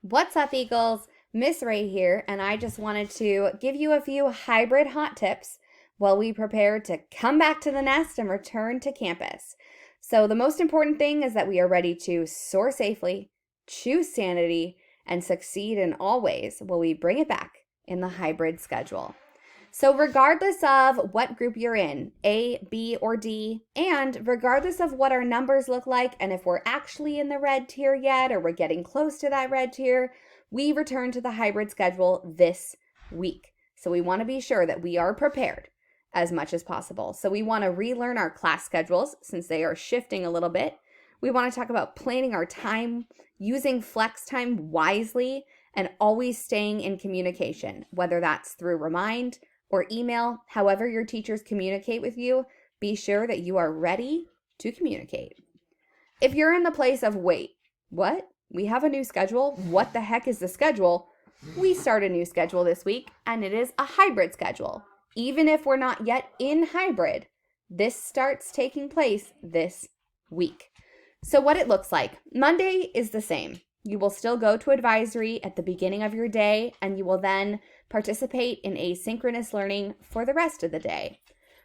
What's up, Eagles? Miss Ray here, and I just wanted to give you a few hybrid hot tips while we prepare to come back to the nest and return to campus. So, the most important thing is that we are ready to soar safely, choose sanity, and succeed in all ways while we bring it back in the hybrid schedule. So, regardless of what group you're in, A, B, or D, and regardless of what our numbers look like and if we're actually in the red tier yet or we're getting close to that red tier, we return to the hybrid schedule this week. So, we want to be sure that we are prepared as much as possible. So, we want to relearn our class schedules since they are shifting a little bit. We want to talk about planning our time, using flex time wisely, and always staying in communication, whether that's through Remind or email, however your teachers communicate with you, be sure that you are ready to communicate. If you're in the place of, wait, what? We have a new schedule? What the heck is the schedule? We start a new schedule this week, and it is a hybrid schedule. Even if we're not yet in hybrid, this starts taking place this week. So what it looks like, Monday is the same. You will still go to advisory at the beginning of your day, and you will then participate in asynchronous learning for the rest of the day.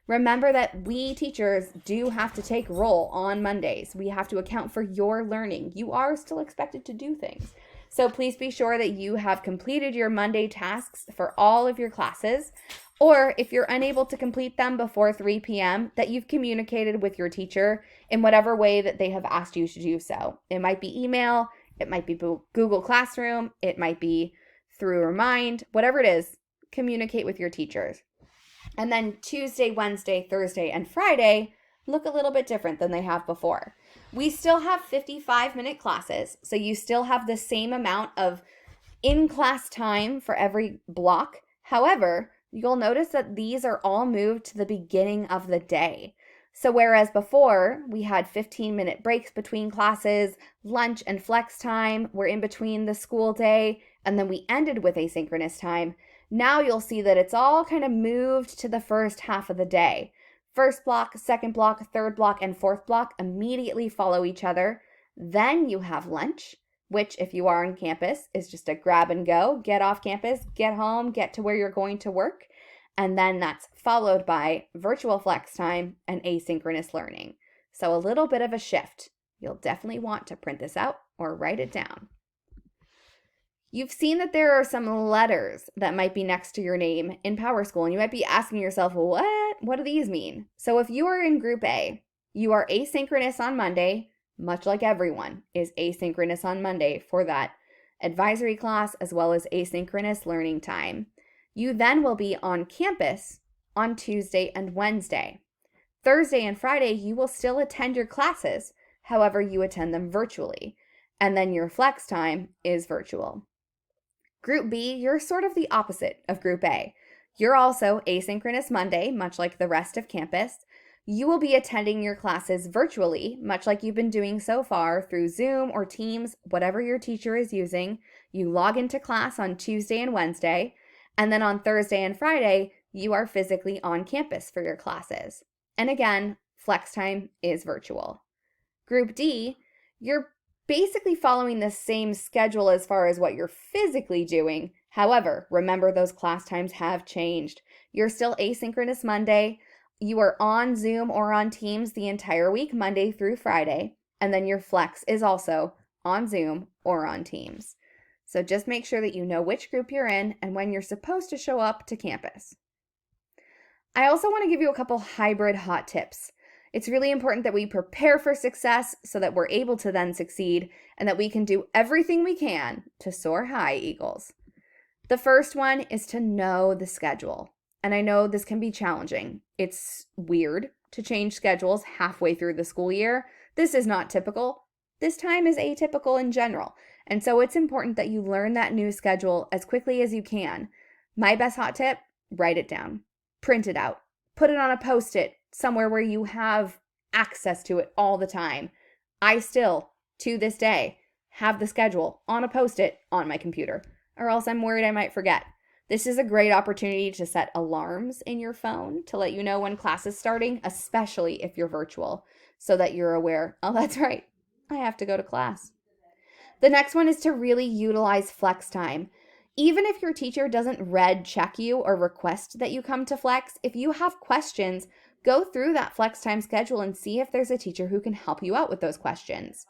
Remember that we teachers do have to take roll on Mondays. We have to account for your learning. You are still expected to do things. So please be sure that you have completed your Monday tasks for all of your classes, or if you're unable to complete them before 3 p.m., that you've communicated with your teacher in whatever way that they have asked you to do so. It might be email, it might be Google Classroom, it might be through Remind, whatever it is, communicate with your teachers. And then Tuesday, Wednesday, Thursday, and Friday look a little bit different than they have before. We still have 55-minute classes, so you still have the same amount of in-class time for every block. However, you'll notice that these are all moved to the beginning of the day. So whereas before we had 15-minute breaks between classes, lunch and flex time were in between the school day, and then we ended with asynchronous time, now you'll see that it's all kind of moved to the first half of the day. First block, second block, third block, and fourth block immediately follow each other. Then you have lunch, which if you are on campus is just a grab and go, get off campus, get home, get to where you're going to work. And then that's followed by virtual flex time and asynchronous learning. So a little bit of a shift. You'll definitely want to print this out or write it down. You've seen that there are some letters that might be next to your name in PowerSchool, and you might be asking yourself, what do these mean? So if you are in Group A, you are asynchronous on Monday, much like everyone is asynchronous on Monday for that advisory class as well as asynchronous learning time. You then will be on campus on Tuesday and Wednesday. Thursday and Friday, you will still attend your classes. However, you attend them virtually. And then your flex time is virtual. Group B, you're sort of the opposite of Group A. You're also asynchronous Monday, much like the rest of campus. You will be attending your classes virtually, much like you've been doing so far through Zoom or Teams, whatever your teacher is using. You log into class on Tuesday and Wednesday, and then on Thursday and Friday, you are physically on campus for your classes. And again, flex time is virtual. Group D, you're basically following the same schedule as far as what you're physically doing. However, remember those class times have changed. You're still asynchronous Monday. You are on Zoom or on Teams the entire week, Monday through Friday. And then your flex is also on Zoom or on Teams. So just make sure that you know which group you're in and when you're supposed to show up to campus. I also want to give you a couple hybrid hot tips. It's really important that we prepare for success so that we're able to then succeed and that we can do everything we can to soar high, Eagles. The first one is to know the schedule. And I know this can be challenging. It's weird to change schedules halfway through the school year. This is not typical. This time is atypical in general. And so it's important that you learn that new schedule as quickly as you can. My best hot tip, write it down, print it out, put it on a Post-it somewhere where you have access to it all the time. I still, to this day, have the schedule on a Post-it on my computer, or else I'm worried I might forget. This is a great opportunity to set alarms in your phone to let you know when class is starting, especially if you're virtual, so that you're aware, oh, that's right, I have to go to class. The next one is to really utilize flex time. Even if your teacher doesn't red check you or request that you come to flex, if you have questions, go through that flex time schedule and see if there's a teacher who can help you out with those questions.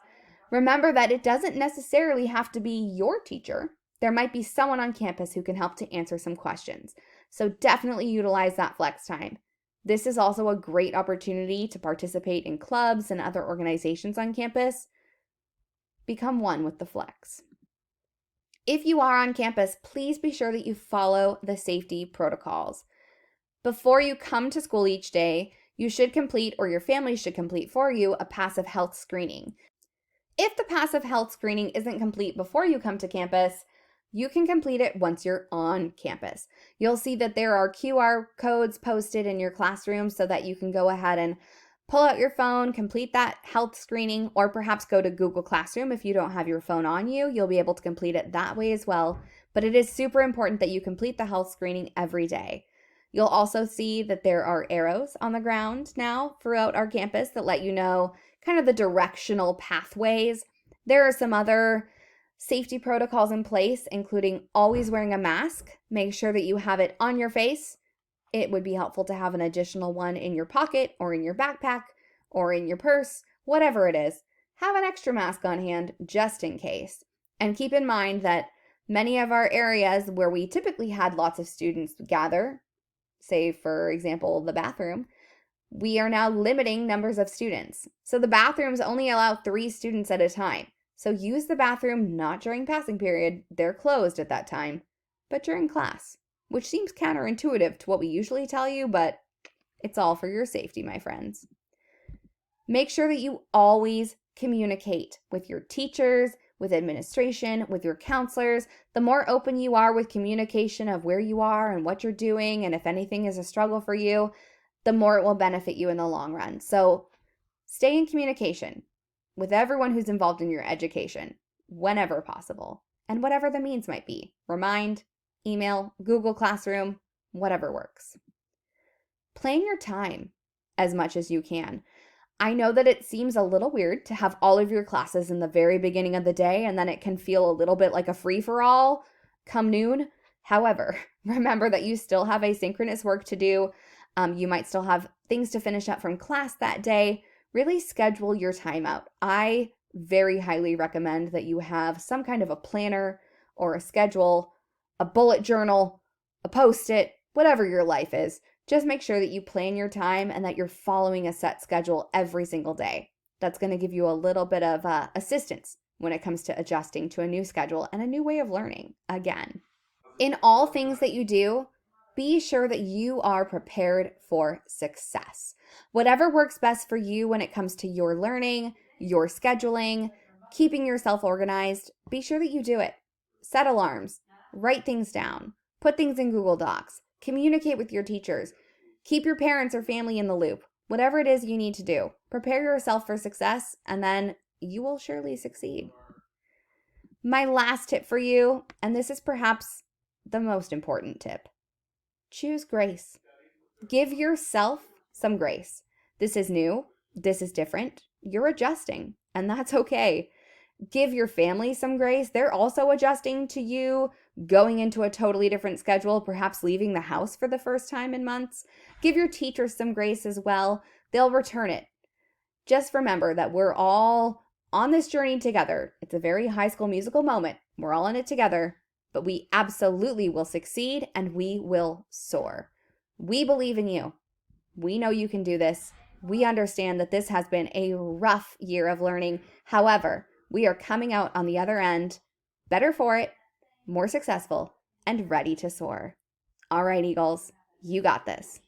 Remember that it doesn't necessarily have to be your teacher. There might be someone on campus who can help to answer some questions. So definitely utilize that flex time. This is also a great opportunity to participate in clubs and other organizations on campus. Become one with the flex. If you are on campus, please be sure that you follow the safety protocols. Before you come to school each day, you should complete, or your family should complete for you, a passive health screening. If the passive health screening isn't complete before you come to campus, you can complete it once you're on campus. You'll see that there are QR codes posted in your classroom so that you can go ahead and pull out your phone, complete that health screening, or perhaps go to Google Classroom if you don't have your phone on you. You'll be able to complete it that way as well. But it is super important that you complete the health screening every day. You'll also see that there are arrows on the ground now throughout our campus that let you know kind of the directional pathways. There are some other safety protocols in place, including always wearing a mask. Make sure that you have it on your face. It would be helpful to have an additional one in your pocket or in your backpack or in your purse, whatever it is. Have an extra mask on hand just in case. And keep in mind that many of our areas where we typically had lots of students gather, say for example the bathroom, we are now limiting numbers of students. So the bathrooms only allow 3 students at a time. So use the bathroom not during passing period, they're closed at that time, but during class, which seems counterintuitive to what we usually tell you, but it's all for your safety, my friends. Make sure that you always communicate with your teachers, with administration, with your counselors. The more open you are with communication of where you are and what you're doing, and if anything is a struggle for you, the more it will benefit you in the long run. So stay in communication with everyone who's involved in your education whenever possible, and whatever the means might be. Remind, email, Google Classroom, whatever works. Plan your time as much as you can. I know that it seems a little weird to have all of your classes in the very beginning of the day, and then it can feel a little bit like a free-for-all come noon. However, remember that you still have asynchronous work to do. You might still have things to finish up from class that day. Really schedule your time out. I very highly recommend that you have some kind of a planner or a schedule, a bullet journal, a Post-it, whatever your life is. Just make sure that you plan your time and that you're following a set schedule every single day. That's going to give you a little bit of assistance when it comes to adjusting to a new schedule and a new way of learning again. In all things that you do, be sure that you are prepared for success. Whatever works best for you when it comes to your learning, your scheduling, keeping yourself organized, be sure that you do it. Set alarms, write things down, put things in Google Docs, communicate with your teachers, keep your parents or family in the loop. Whatever it is you need to do, prepare yourself for success, and then you will surely succeed. My last tip for you, and this is perhaps the most important tip: choose grace. Give yourself some grace. This is new. This is different. You're adjusting, and that's okay. Give your family some grace. They're also adjusting to you going into a totally different schedule, perhaps leaving the house for the first time in months. Give your teachers some grace as well. They'll return it. Just remember that we're all on this journey together. It's a very High School Musical moment. We're all in it together, but we absolutely will succeed and we will soar. We believe in you. We know you can do this. We understand that this has been a rough year of learning. However, we are coming out on the other end better for it, more successful, and ready to soar. All right, Eagles, you got this.